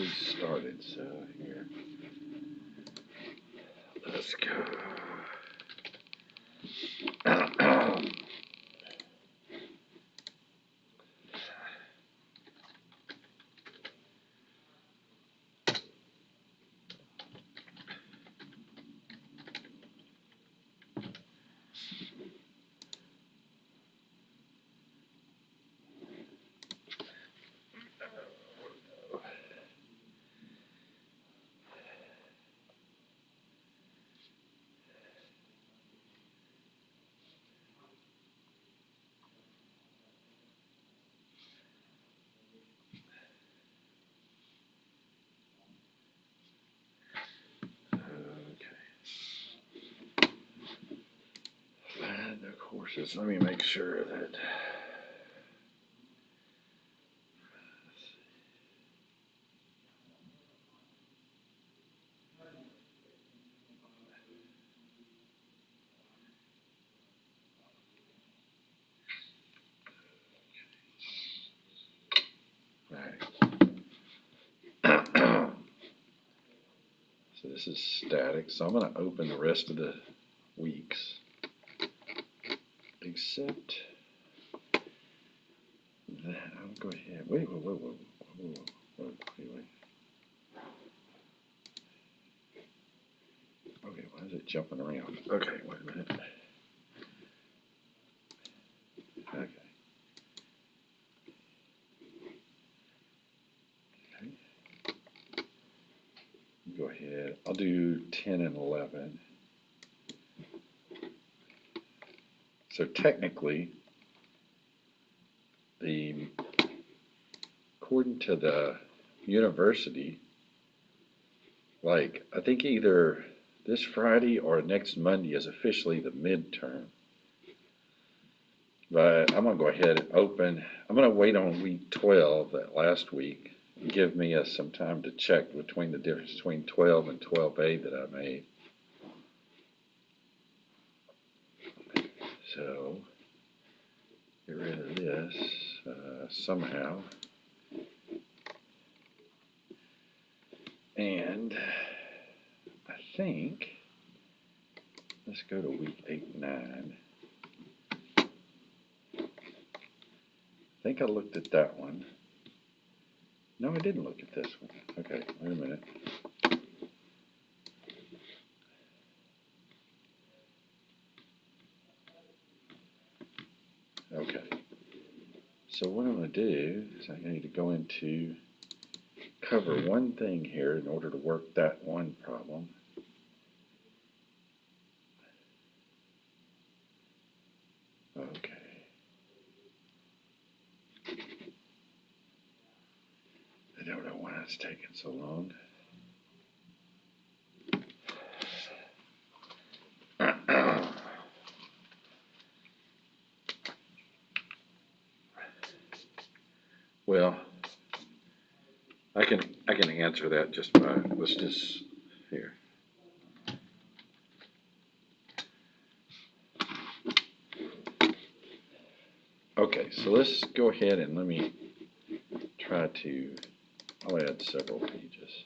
we started, so here. Let's go. And of course, let me make sure that. Alright. So this is static, so I'm going to open the rest of the weeks, except that I'll go ahead. Wait. Okay, why is it jumping around? Okay, wait a minute. Okay. Go ahead. I'll do 10 and 11. So technically, according to the university, like I think either this Friday or next Monday is officially the midterm. But I'm gonna go ahead and open. I'm gonna wait on week 12, that last week, and give me some time to check between the difference between 12 and 12A that I made. So get rid of this somehow. And I think, let's go to week 8 and 9. I think I looked at that one. No, I didn't look at this one. Okay, wait a minute. Okay. So what I'm going to do is I need to go into cover one thing here in order to work that one problem. Okay. I don't know why it's taking so long. Well, I can answer that just by, let's just, here. Okay, so let's go ahead and let me try to, I'll add several pages.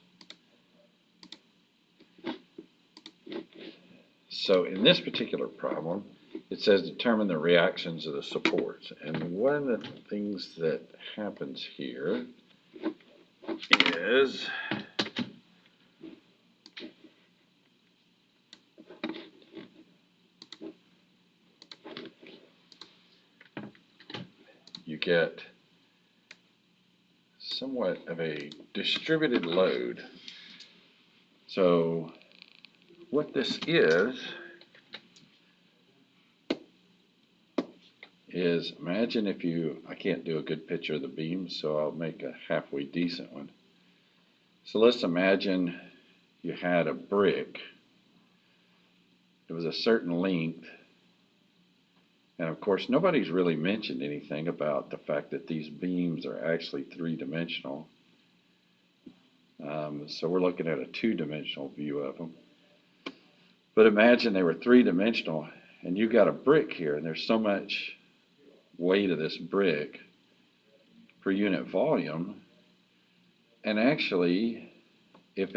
So in this particular problem, it says determine the reactions of the supports. And one of the things that happens here is you get somewhat of a distributed load. So what this is imagine if I can't do a good picture of the beam, so I'll make a halfway decent one. So let's imagine you had a brick. It was a certain length. And of course, nobody's really mentioned anything about the fact that these beams are actually three-dimensional. So we're looking at a two-dimensional view of them. But imagine they were three-dimensional, and you got a brick here, and there's so much weight of this brick per unit volume And actually, if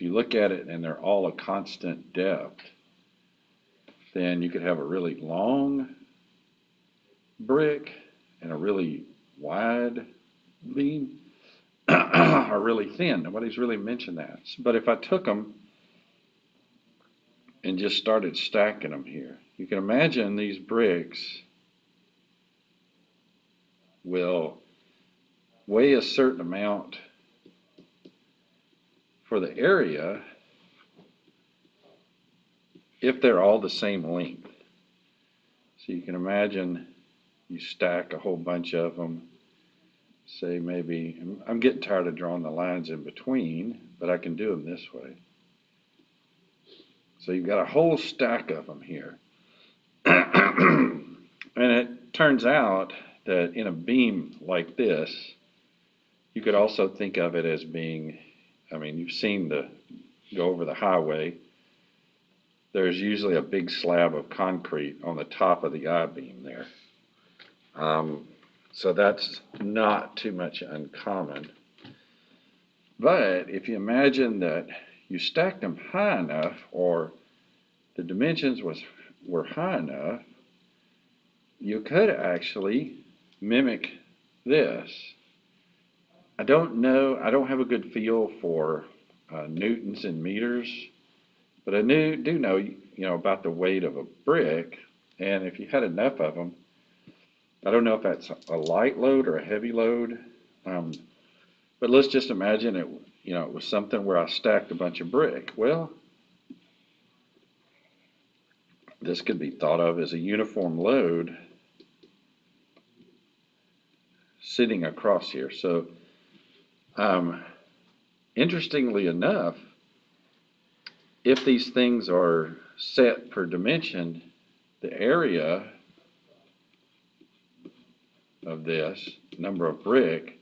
you look at it and they're all a constant depth, then you could have a really long brick and a really wide beam, or really thin. Nobody's really mentioned that. But if I took them and just started stacking them here, you can imagine these bricks will weigh a certain amount for the area if they're all the same length. So you can imagine you stack a whole bunch of them, say maybe, I'm getting tired of drawing the lines in between, but I can do them this way. So you've got a whole stack of them here. And it turns out that in a beam like this, you could also think of it as being, I mean, you've seen go over the highway. There's usually a big slab of concrete on the top of the I-beam there. So that's not too much uncommon. But if you imagine that you stacked them high enough, or the dimensions were high enough, you could actually mimic this. I don't know, I don't have a good feel for newtons and meters, but I do know, about the weight of a brick, and if you had enough of them, I don't know if that's a light load or a heavy load, but let's just imagine it, it was something where I stacked a bunch of brick. Well, this could be thought of as a uniform load sitting across here. So, interestingly enough, if these things are set per dimension, the area of this number of brick,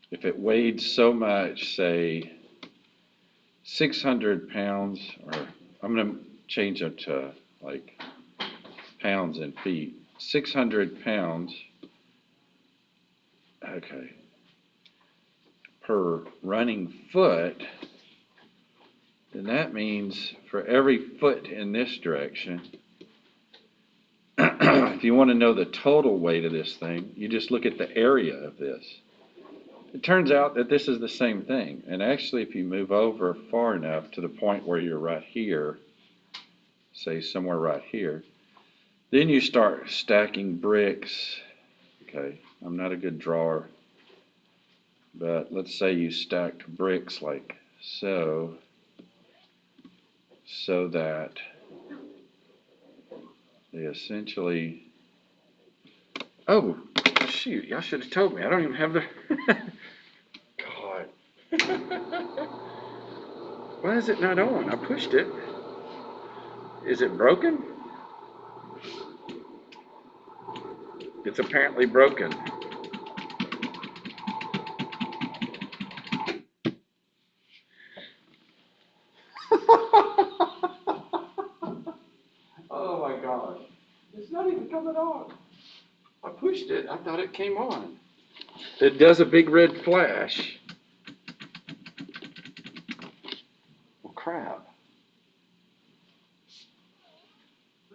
if it weighed so much, say 600 pounds, or I'm going to change it to like pounds and feet, 600 pounds, okay, per running foot, then that means for every foot in this direction, if you want to know the total weight of this thing, you just look at the area of this. It turns out that this is the same thing. And actually, if you move over far enough to the point where you're right here, say somewhere right here, then you start stacking bricks. Okay, I'm not a good drawer, but let's say you stacked bricks like so that they essentially, oh, shoot, y'all should have told me. I don't even have the, God. Why is it not on? I pushed it. Is it broken? It's apparently broken. Oh my gosh. It's not even coming on. I pushed it. I thought it came on. It does a big red flash. Well, crap.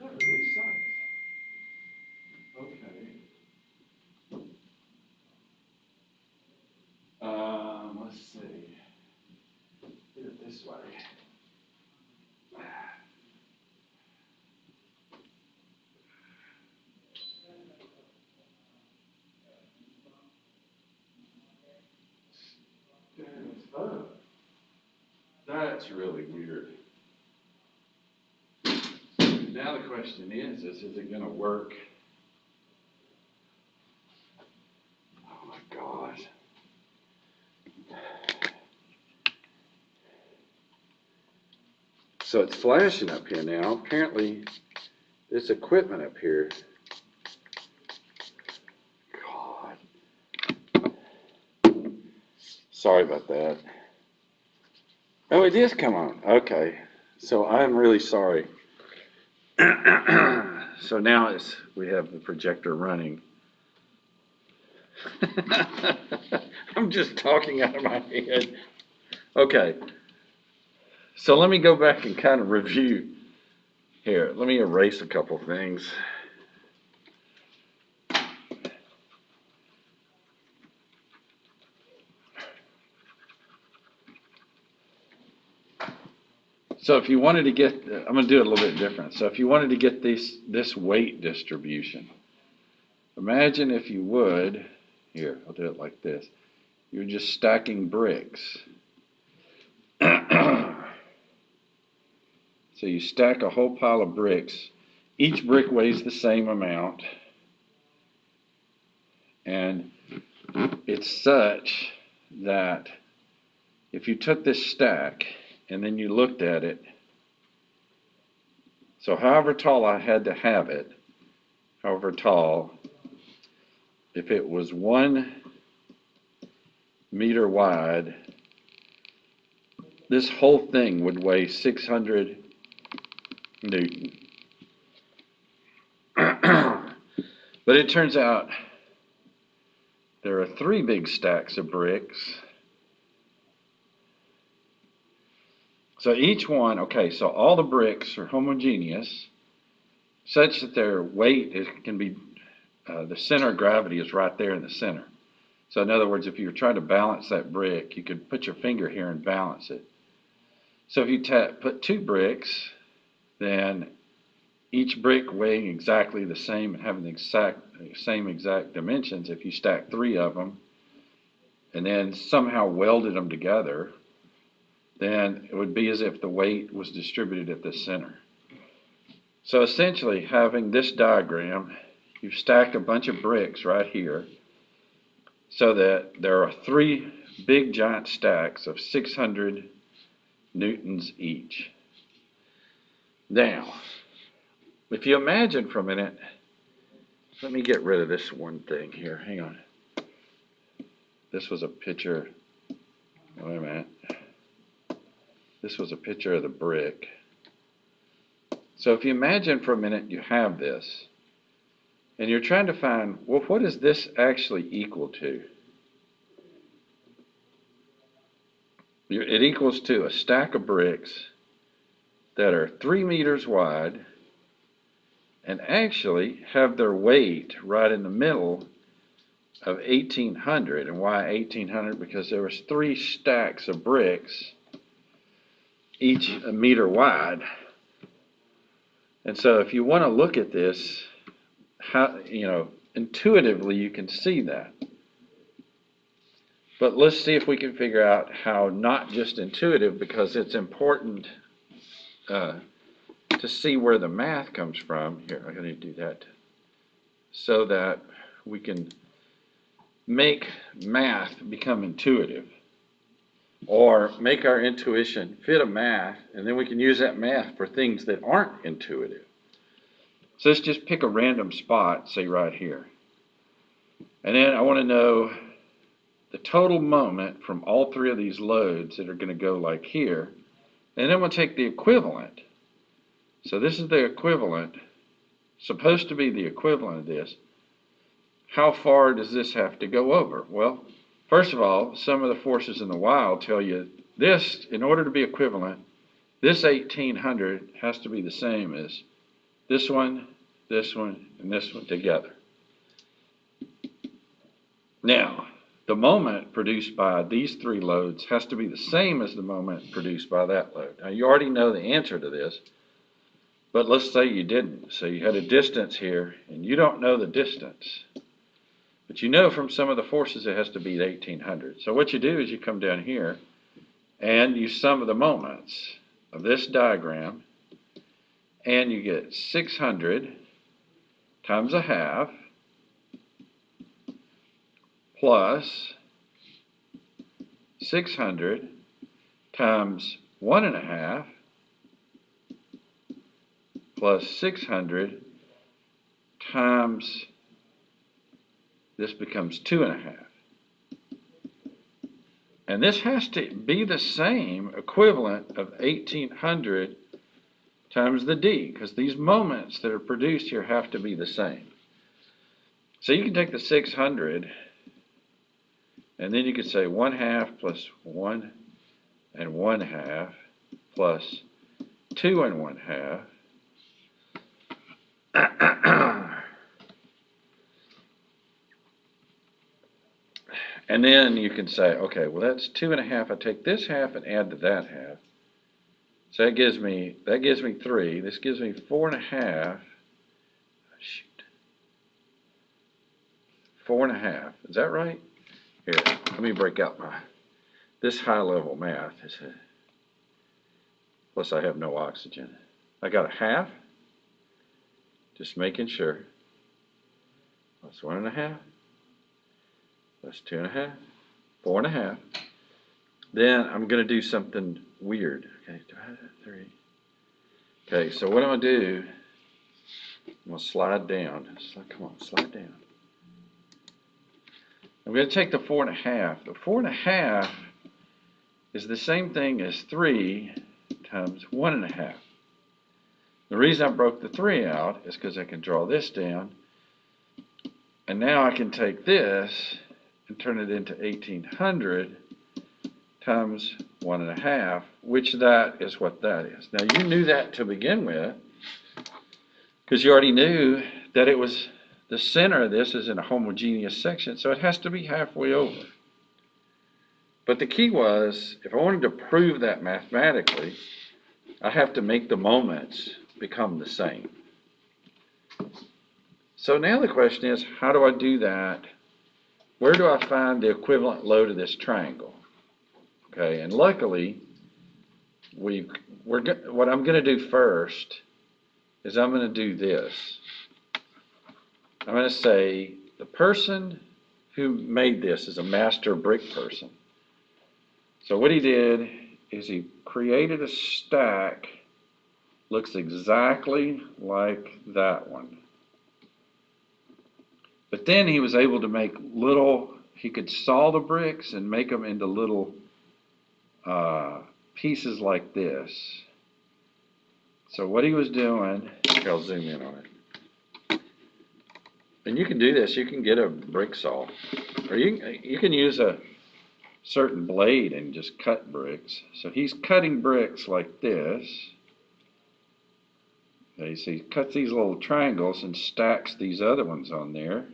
That really sucks. Okay. Let's see. Get it this way. Oh, that's really weird. Now the question is it going to work? Oh my gosh. So it's flashing up here now. Apparently, this equipment up here. God. Sorry about that. Oh, it is come on. Okay. So I'm really sorry. So now we have the projector running. I'm just talking out of my head. Okay, so let me go back and kind of review here. Let me erase a couple things. So if you wanted to get, I'm going to do it a little bit different. So if you wanted to get this weight distribution, imagine if you would, here, I'll do it like this. You're just stacking bricks. So you stack a whole pile of bricks. Each brick weighs the same amount. And it's such that if you took this stack and then you looked at it, so however tall I had to have it, however tall, if it was 1 meter wide, this whole thing would weigh 600 Newton. But it turns out there are 3 big stacks of bricks. So each one, okay, so all the bricks are homogeneous, such that their weight can be, the center of gravity is right there in the center. So in other words, if you were trying to balance that brick, you could put your finger here and balance it. So if you put 2 bricks, then each brick weighing exactly the same and having the same exact dimensions, if you stack 3 of them and then somehow welded them together, then it would be as if the weight was distributed at the center. So essentially, having this diagram, you've stacked a bunch of bricks right here so that there are 3 big giant stacks of 600 newtons each. Now, if you imagine for a minute, let me get rid of this one thing here. Hang on. This was a picture. Wait a minute. This was a picture of the brick. So if you imagine for a minute you have this, and you're trying to find, well, what is this actually equal to? It equals to a stack of bricks that are 3 meters wide and actually have their weight right in the middle of 1,800. And why 1,800? Because there was 3 stacks of bricks, each a meter wide. And so if you want to look at this, how, intuitively you can see that. But let's see if we can figure out how not just intuitive, because it's important to see where the math comes from. Here, I'm going to do that so that we can make math become intuitive, or make our intuition fit a math, and then we can use that math for things that aren't intuitive. So let's just pick a random spot, say right here. And then I want to know the total moment from all 3 of these loads that are going to go like here. And then we'll take the equivalent. So this is the equivalent, supposed to be the equivalent of this. How far does this have to go over? Well, first of all, some of the forces in the wild tell you this, in order to be equivalent, this 1,800 has to be the same as this one, and this one together. Now, the moment produced by these 3 loads has to be the same as the moment produced by that load. Now, you already know the answer to this, but let's say you didn't. So you had a distance here, and you don't know the distance. But you know from some of the forces it has to be 1,800. So what you do is you come down here, and you sum the moments of this diagram, and you get 600 times a half plus 600 times 1.5 plus 600 times, this becomes 2.5. And this has to be the same equivalent of 1,800 times the d, because these moments that are produced here have to be the same. So you can take the 600 And then you could say 1/2 plus 1 1/2 plus 2 1/2. And then you can say, okay, well that's 2 1/2. I take this half and add to that half. So that gives me 3. This gives me 4 1/2. Shoot. 4 1/2. Is that right? Here, let me break out this high level math. Plus I have no oxygen. I got 1/2. Just making sure. Plus 1 1/2. Plus 2 1/2. 4 1/2. Then I'm going to do something weird. Okay, 3. Okay, so what I'm going to do, I'm going to slide down. Come on, slide down. I'm going to take the 4 1/2. The 4 1/2 is the same thing as 3 times 1 1/2. The reason I broke the 3 out is because I can draw this down. And now I can take this and turn it into 1800 times 1 1/2, which that is what that is. Now you knew that to begin with, because you already knew that it was the center of this is in a homogeneous section, so it has to be halfway over. But the key was, if I wanted to prove that mathematically, I have to make the moments become the same. So now the question is, how do I do that? Where do I find the equivalent load of this triangle? Okay, and luckily, what I'm going to do first is I'm going to do this. I'm going to say the person who made this is a master brick person. So what he did is he created a stack, looks exactly like that one. But then he was able to make he could saw the bricks and make them into little pieces like this. So what he was doing, I'll zoom in on it. And you can do this, you can get a brick saw. Or you can use a certain blade and just cut bricks. So he's cutting bricks like this. Okay, so he cuts these little triangles and stacks these other ones on there.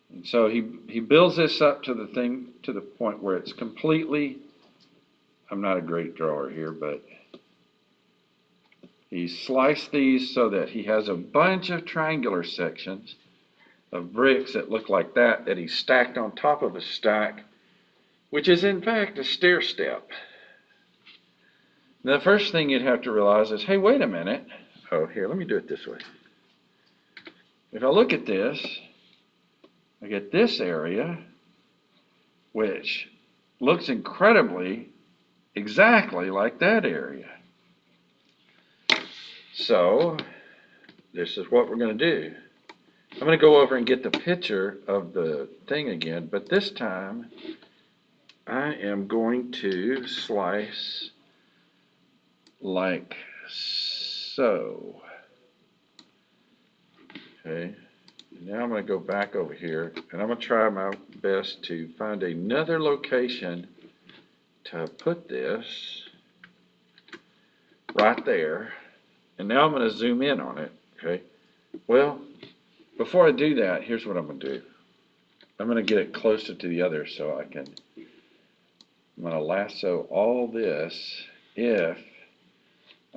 And so he builds this up to the point where it's completely, I'm not a great drawer here, but he sliced these so that he has a bunch of triangular sections of bricks that look like that he stacked on top of a stack, which is in fact a stair step. Now, the first thing you'd have to realize is, hey, wait a minute. Oh, here, let me do it this way. If I look at this, I get this area, which looks incredibly exactly like that area. So this is what we're going to do. I'm going to go over and get the picture of the thing again, but this time I am going to slice like so. Okay, now I'm going to go back over here and I'm going to try my best to find another location to put this right there. And now I'm going to zoom in on it. Okay, well, before I do that, here's what I'm going to do. I'm going to get it closer to the other so I'm going to lasso all this if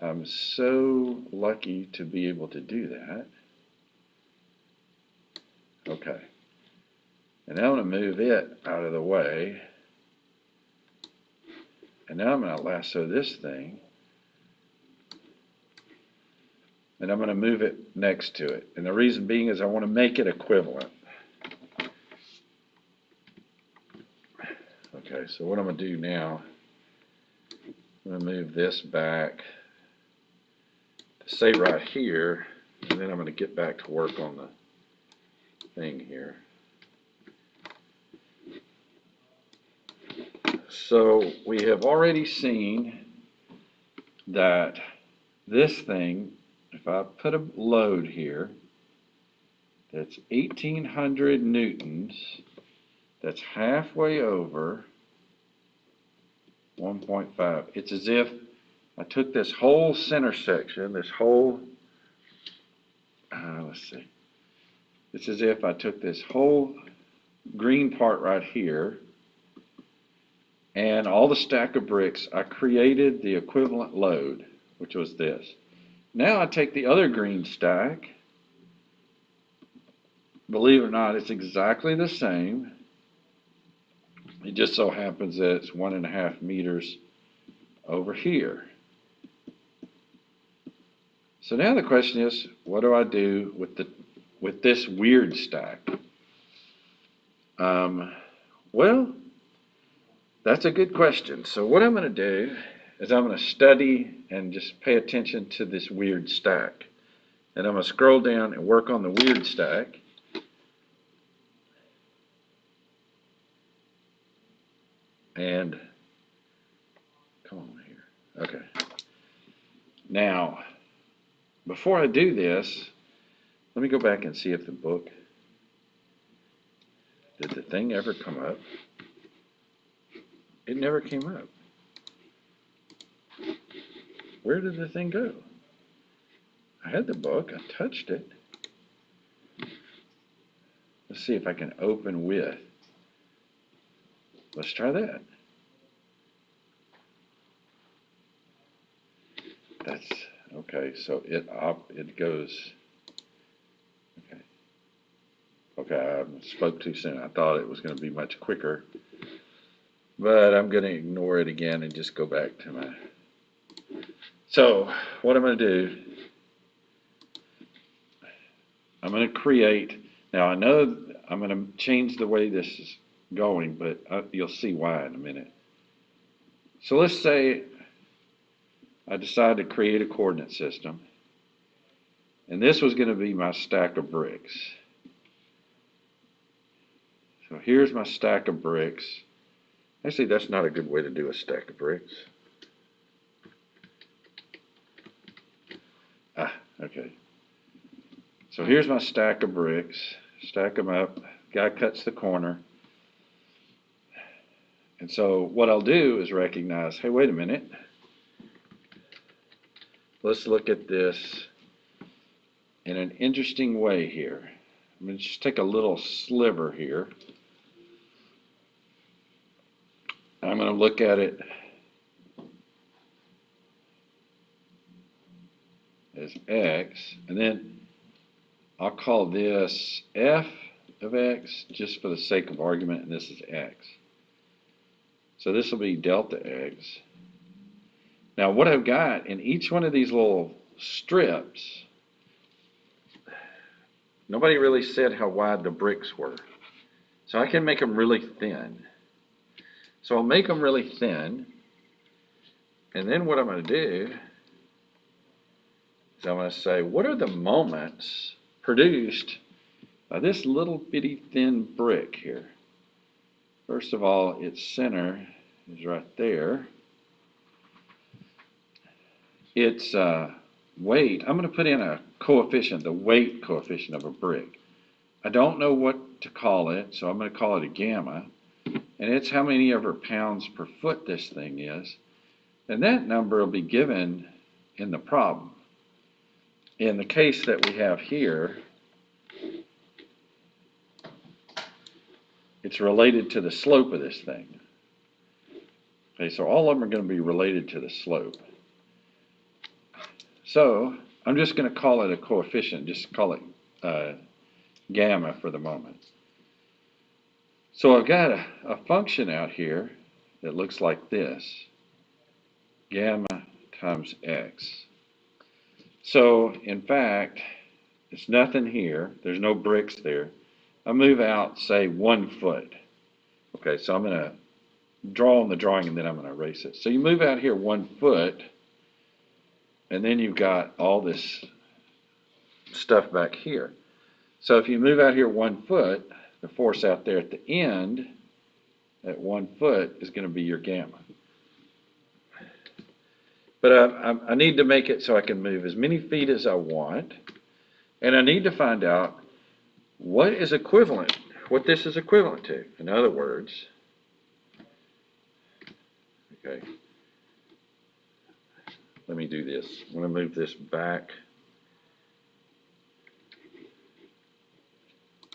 I'm so lucky to be able to do that. Okay. And now I'm going to move it out of the way. And now I'm going to lasso this thing. And I'm going to move it next to it. And the reason being is I want to make it equivalent. Okay, so what I'm going to do now, I'm going to move this back to say right here, and then I'm going to get back to work on the thing here. So we have already seen that this thing, if I put a load here, that's 1,800 newtons, that's halfway over 1.5. It's as if I took this whole center section, this whole, let's see. It's as if I took this whole green part right here and all the stack of bricks, I created the equivalent load, which was this. Now I take the other green stack. Believe it or not, it's exactly the same. It just so happens that it's 1.5 meters over here. So now the question is, what do I do with this weird stack? Well, that's a good question. So what I'm going to do is I'm going to study and just pay attention to this weird stack. And I'm going to scroll down and work on the weird stack. And come on here. Okay. Now, before I do this, let me go back and see if the book, did the thing ever come up? It never came up. Where did the thing go? I had the book, I touched it. Let's see if I can open with. Let's try that. That's okay. So it goes. Okay. Okay, I spoke too soon. I thought it was going to be much quicker, but I'm going to ignore it again and just go back to my. So what I'm going to do, I'm going to create. Now I know I'm going to change the way this is going, but you'll see why in a minute. So let's say I decided to create a coordinate system, and this was going to be my stack of bricks. So here's my stack of bricks. Actually, that's not a good way to do a stack of bricks. Okay. So here's my stack of bricks. Stack them up. Guy cuts the corner. And so what I'll do is recognize, hey, wait a minute. Let's look at this in an interesting way here. I'm going to just take a little sliver here. I'm going to look at it as x, and then I'll call this f of x just for the sake of argument, and this is x. So this will be delta x. Now what I've got in each one of these little strips, nobody really said how wide the bricks were. So I can make them really thin. So I'll make them really thin, and then what I'm going to do is I'm going to say, what are the moments produced by this little bitty thin brick here? First of all, its center is right there. Its weight, I'm going to put in a coefficient, the weight coefficient of a brick. I don't know what to call it, so I'm going to call it a gamma. And it's how many ever pounds per foot this thing is. And that number will be given in the problem. In the case that we have here, it's related to the slope of this thing. Okay, so all of them are going to be related to the slope. So I'm just going to call it a coefficient, just call it gamma for the moment. So I've got a function out here that looks like this, gamma times x. So in fact, it's nothing here. There's no bricks there. I move out, say, 1 foot. Okay, so I'm going to draw on the drawing and then I'm going to erase it. So you move out here 1 foot, and then you've got all this stuff back here. So if you move out here 1 foot, the force out there at the end at 1 foot is going to be your gamma. But I need to make it so I can move as many feet as I want, and I need to find out what is equivalent, what this is equivalent to. In other words, okay, let me do this. I'm going to move this back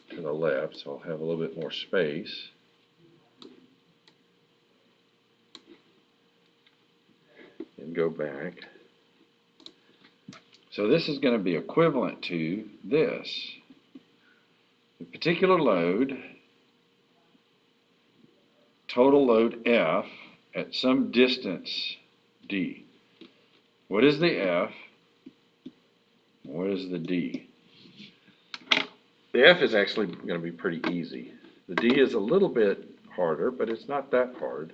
to the left, so I'll have a little bit more space. And go back. So this is going to be equivalent to this. The particular load, total load F at some distance D. What is the F? What is the D? The F is actually going to be pretty easy. The D is a little bit harder, but it's not that hard.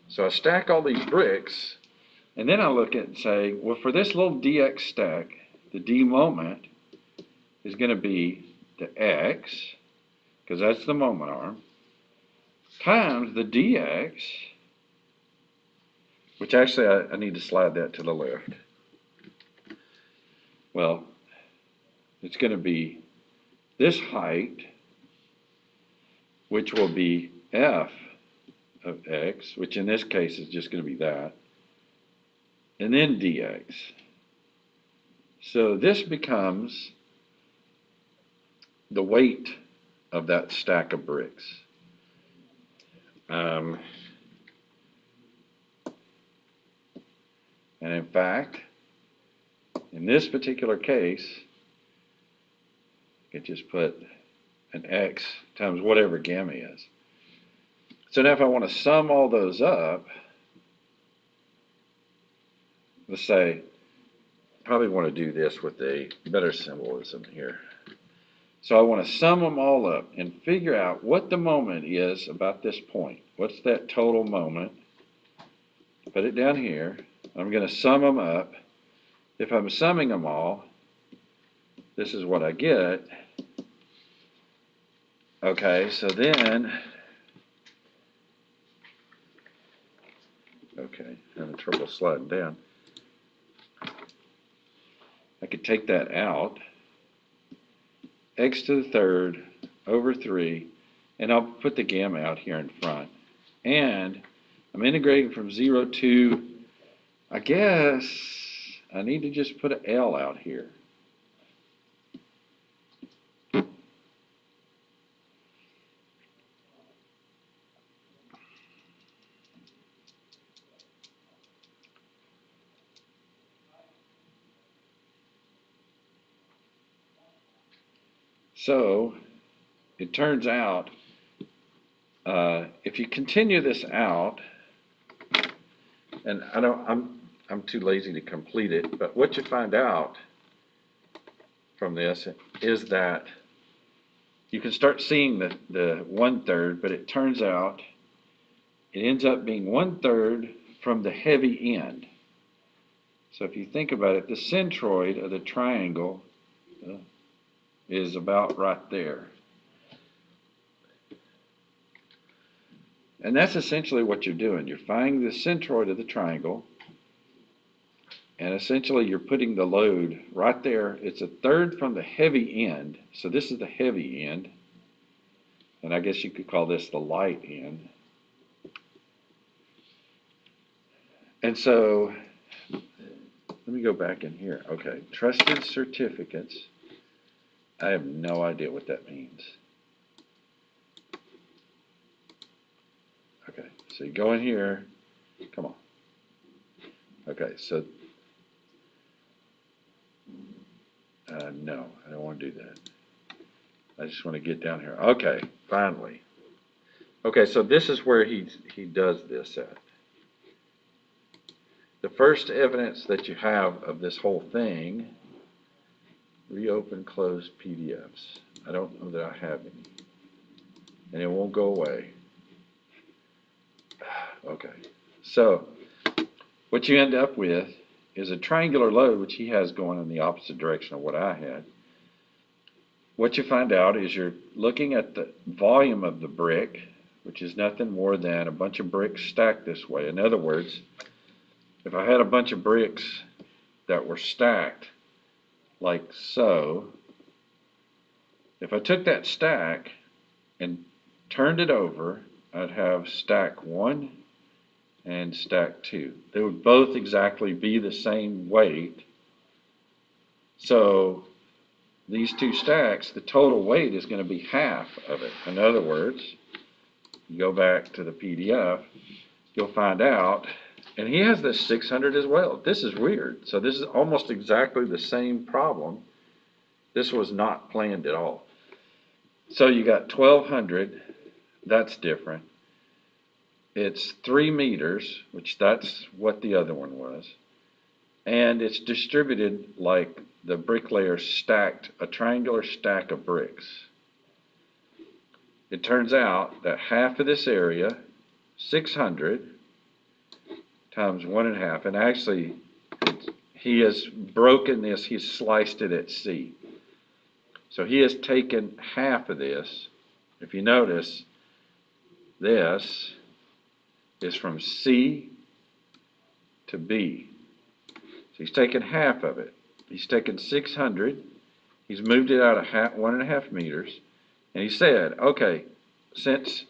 So I stack all these bricks, and then I look at it and say, well, for this little dx stack, the D moment is going to be the x, because that's the moment arm, times the dx, which actually I need to slide that to the left. Well, it's going to be this height, which will be f of x, which in this case is just going to be that, and then dx. So this becomes the weight of that stack of bricks. And in fact, in this particular case, I could just put an x times whatever gamma is. So now if I want to sum all those up, let's say, probably want to do this with a better symbolism here. So I want to sum them all up and figure out what the moment is about this point. What's that total moment? Put it down here. I'm going to sum them up. If I'm summing them all, this is what I get. Okay, so then, okay, having trouble sliding down. I could take that out. X to the third over 3, and I'll put the gamma out here in front. And I'm integrating from 0 to, I guess, I need to just put an L out here. So it turns out, if you continue this out, and I'm too lazy to complete it, but what you find out from this is that you can start seeing the 1/3, but it turns out it ends up being 1/3 from the heavy end. So if you think about it, the centroid of the triangle is about right there. And that's essentially what you're doing. You're finding the centroid of the triangle, and essentially you're putting the load right there. It's 1/3 from the heavy end. So this is the heavy end, and I guess you could call this the light end. And so let me go back in here. Okay, trusted certificates. I have no idea what that means. Okay, so you go in here. Come on. Okay, so no, I don't want to do that. I just want to get down here. Okay, finally. Okay, so this is where he does this at. The first evidence that you have of this whole thing, reopen closed PDFs. I don't know that I have any. And it won't go away. Okay, so what you end up with is a triangular load, which he has going in the opposite direction of what I had. What you find out is you're looking at the volume of the brick, which is nothing more than a bunch of bricks stacked this way. In other words, if I had a bunch of bricks that were stacked like so, If I took that stack and turned it over, I'd have stack 1 and stack 2. They would both exactly be the same weight. So these two stacks, the total weight is going to be half of it. In other words, you go back to the PDF, you'll find out, and he has this 600 as well. This is weird. So this is almost exactly the same problem. This was not planned at all. So you got 1200, that's different. It's 3 meters, which that's what the other one was. And it's distributed like the bricklayer stacked a triangular stack of bricks. It turns out that half of this area, 600, times 1.5, and actually he has broken this, he's sliced it at C. So he has taken half of this. If you notice, this is from C to B. So he's taken half of it. He's taken 600, he's moved it out 1.5 meters, and he said, okay, since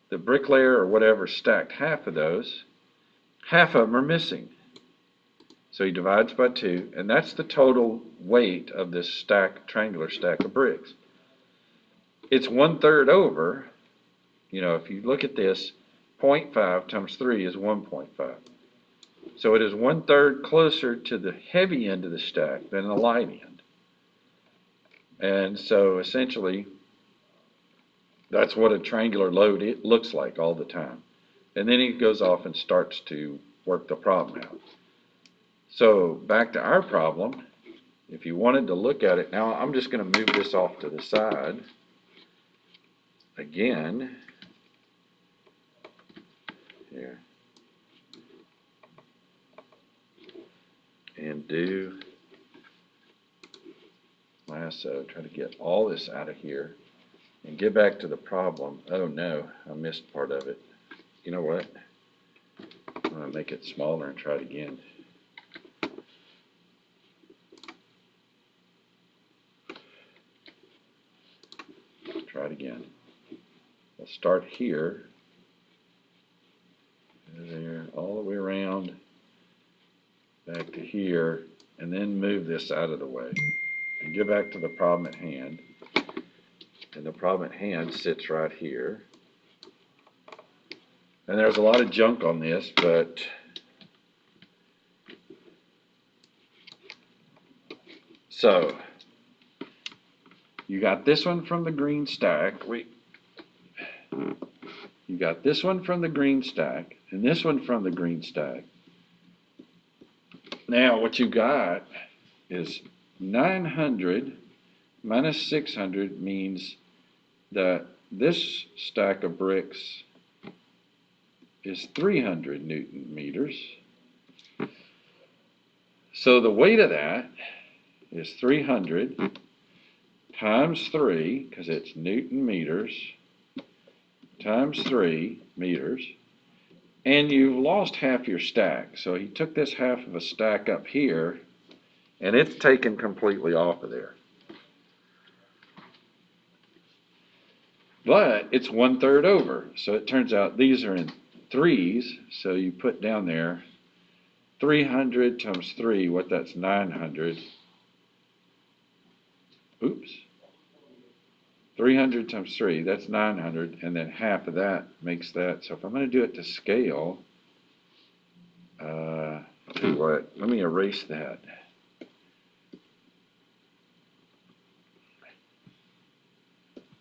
the bricklayer or whatever stacked half of those, half of them are missing. So he divides by 2, and that's the total weight of this stack, triangular stack of bricks. It's 1/3 over. You know, if you look at this, 0.5 times 3 is 1.5. So it is 1/3 closer to the heavy end of the stack than the light end. And so essentially, that's what a triangular load looks like all the time. And then he goes off and starts to work the problem out. So back to our problem, if you wanted to look at it, now I'm just going to move this off to the side again, here, and do lasso, try to get all this out of here and get back to the problem. Oh no, I missed part of it. You know what? I'm going to make it smaller and try it again. Try it again. We'll start here, there, all the way around, back to here, and then move this out of the way. And get back to the problem at hand. And the problem at hand sits right here. And there's a lot of junk on this, but so you got this one from the green stack. You got this one from the green stack, and this one from the green stack. Now what you got is 900 minus 600 means that this stack of bricks is 300 Newton meters. So the weight of that is 300 times 3, because it's Newton meters, times 3 meters, and you've lost half your stack. So he took this half of a stack up here, and it's taken completely off of there. But it's 1/3 over, so it turns out these are in threes, so you put down there 300 times 3, what that's 900. Oops. 300 times 3, that's 900, and then half of that makes that. So if I'm going to do it to scale, I'll tell you what, let me erase that.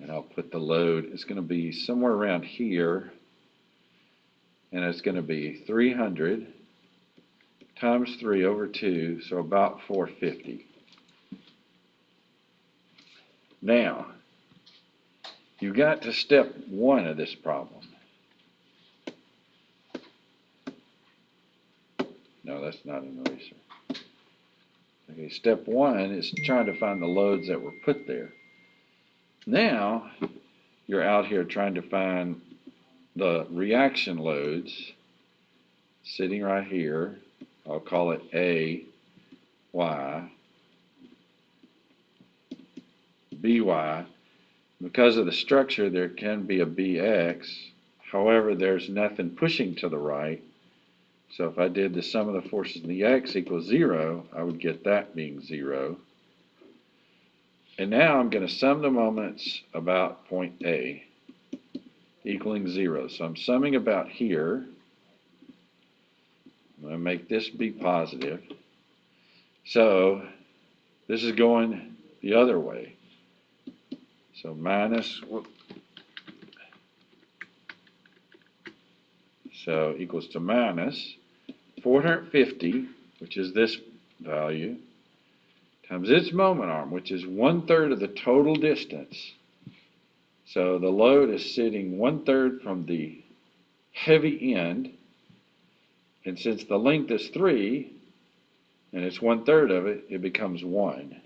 And I'll put the load, it's going to be somewhere around here, and it's going to be 300 times 3 over 2, so about 450. Now, you got to step 1 of this problem. No, that's not an eraser. Okay, step 1 is trying to find the loads that were put there. Now, you're out here trying to find the reaction loads sitting right here. I'll call it A, Y, by. Because of the structure, there can be a bx. However, there's nothing pushing to the right. So if I did the sum of the forces in the x equals 0, I would get that being 0. And now I'm going to sum the moments about point A equaling 0. So I'm summing about here. I'm going to make this be positive. So this is going the other way. So minus, so equals to minus 450, which is this value, times its moment arm, which is 1/3 of the total distance. So the load is sitting 1/3 from the heavy end, and since the length is 3, and it's 1/3 of it, it becomes 1.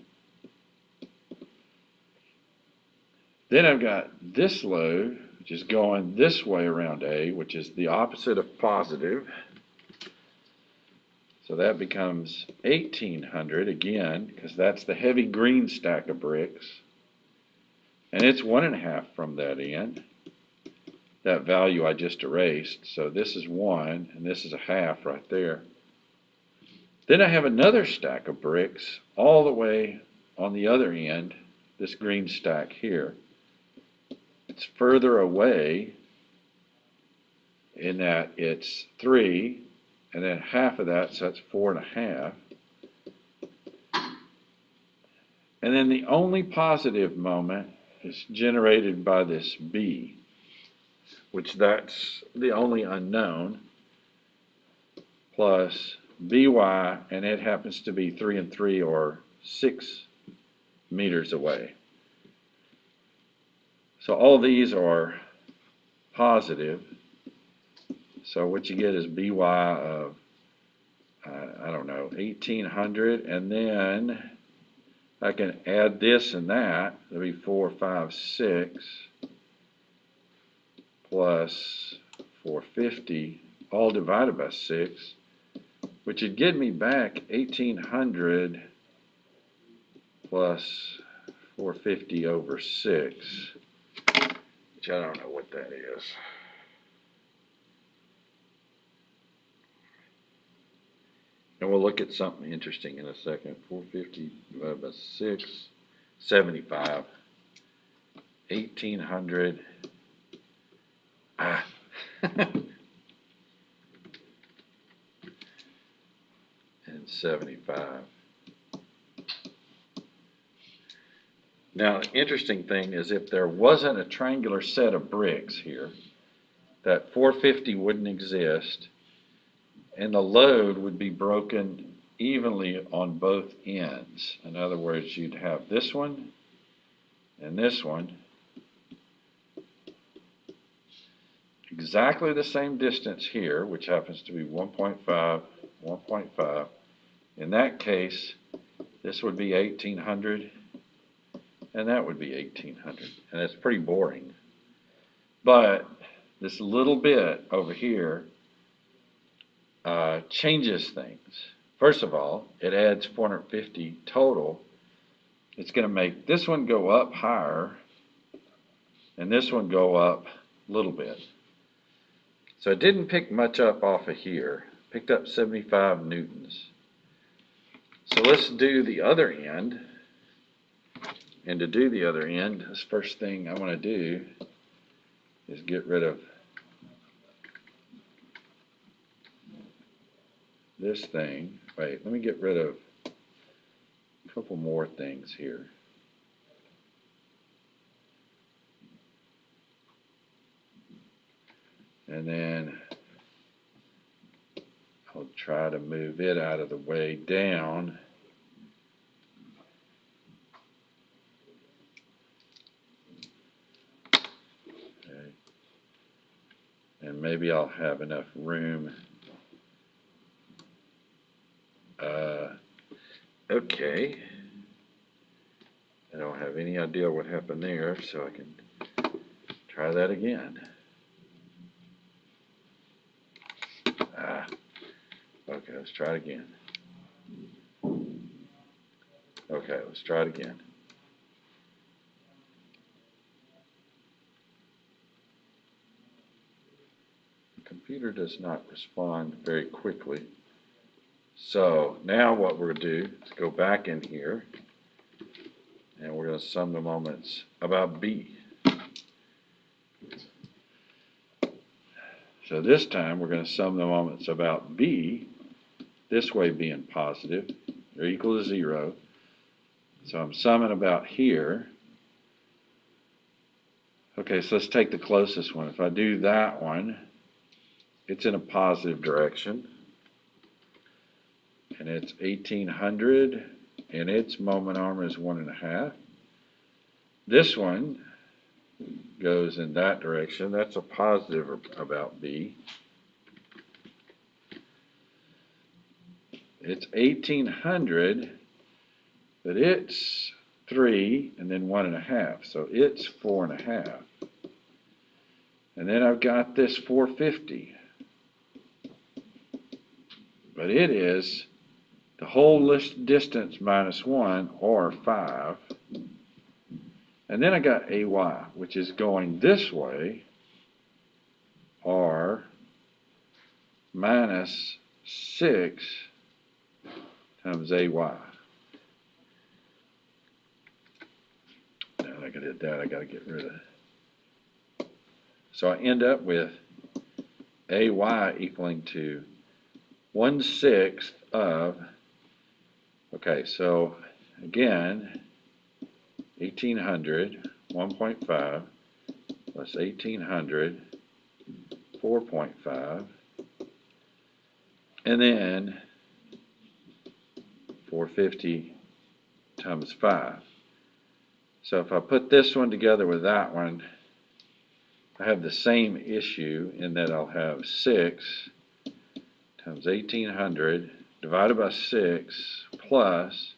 Then I've got this load, which is going this way around A, which is the opposite of positive. So that becomes 1,800 again, because that's the heavy green stack of bricks. And it's 1.5 from that end, that value I just erased. So this is 1, and this is a half right there. Then I have another stack of bricks all the way on the other end, this green stack here. It's further away in that it's 3, and then half of that, so that's 4.5. And then the only positive moment is generated by this B, which that's the only unknown, plus By, and it happens to be 3 and 3 or 6 meters away. So all these are positive. So what you get is By of, I don't know, 1,800, and then I can add this and that. That'll be 4, 5, 6, plus 450, all divided by 6, which would get me back 1,800 plus 450 over 6, which I don't know what that is. And we'll look at something interesting in a second. 450 divided by 6, 75. 1,800. And 75. Now, the interesting thing is if there wasn't a triangular set of bricks here, that 450 wouldn't exist, and the load would be broken evenly on both ends. In other words, you'd have this one and this one exactly the same distance here, which happens to be 1.5, 1.5. In that case, this would be 1,800, and that would be 1,800. And it's pretty boring. But this little bit over here changes things. First of all, it adds 450 total. It's going to make this one go up higher and this one go up a little bit. So it didn't pick much up off of here. Picked up 75 newtons. So let's do the other end. And to do the other end, this first thing I want to do is get rid of this thing. Wait, let me get rid of a couple more things here. And then I'll try to move it out of the way down. Okay. And maybe I'll have enough room. Okay. I don't have any idea what happened there, so I can try that again. Okay, let's try it again. Okay, let's try it again. computer does not respond very quickly. So now what we're going to do is go back in here, and we're going to sum the moments about B. So this time we're going to sum the moments about B, this way being positive, or equal to 0. So I'm summing about here. Okay, so let's take the closest one. If I do that one, it's in a positive direction. And it's 1800, and its moment arm is 1.5. This one goes in that direction. That's a positive about B. It's 1800, but it's 3 and then 1.5. So it's 4.5. And then I've got this 450. But it is the whole list distance minus 1, or 5. And then I got AY, which is going this way, or minus 6 times AY. Now I did that, I got to get rid of it. So I end up with AY equaling to 1/6 of, okay, so again, 1800, 1.5, plus 1800, 4.5, and then 450 times 5. So if I put this one together with that one, I have the same issue in that I'll have 6 times 1800 divided by 6 plus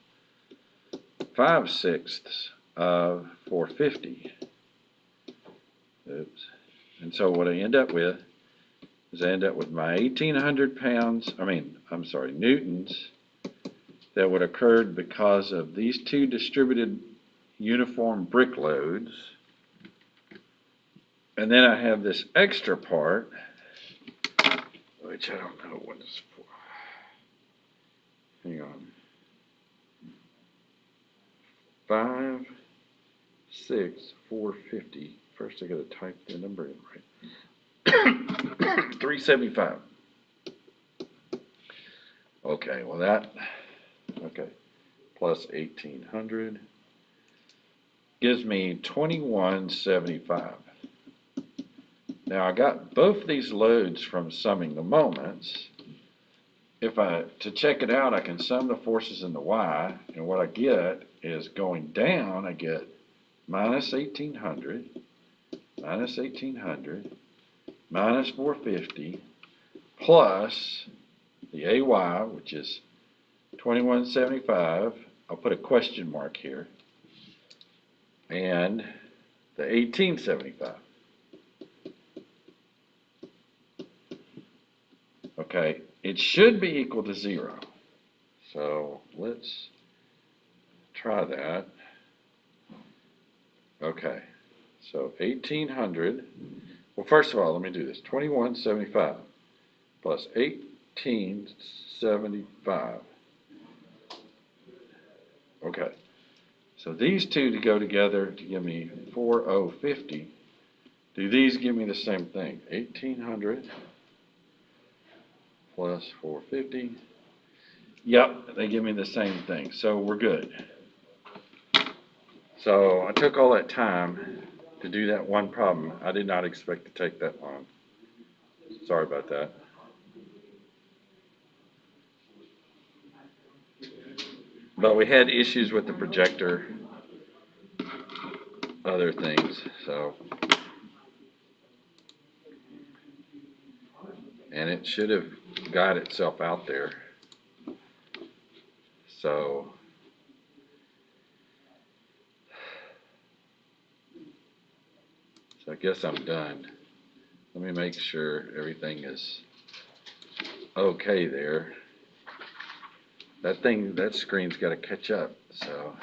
5/6 of 450. Oops. And so what I end up with is I end up with my 1800 newtons that would occurred because of these two distributed uniform brick loads. And then I have this extra part, which I don't know what it's for. Hang on. 5, 6, 450. First I gotta type the number in right. 375. Okay, well okay, plus 1800 gives me 2175. Now I got both these loads from summing the moments. To check it out, I can sum the forces in the Y, and what I get is going down, I get minus 1800, minus 1800, minus 450, plus the AY, which is 2175, I'll put a question mark here, and the 1875. Okay, it should be equal to 0. So let's try that. Okay, so 1800, well first of all, let me do this. 2175 plus 1875. Okay, so these two to go together to give me 4050. Do these give me the same thing? 1800 plus 450. Yep, they give me the same thing, so we're good. So I took all that time to do that one problem. I did not expect to take that long. Sorry about that. But we had issues with the projector, other things, so. And it should have got itself out there. So I guess I'm done. Let me make sure everything is okay there. That screen's got to catch up, so.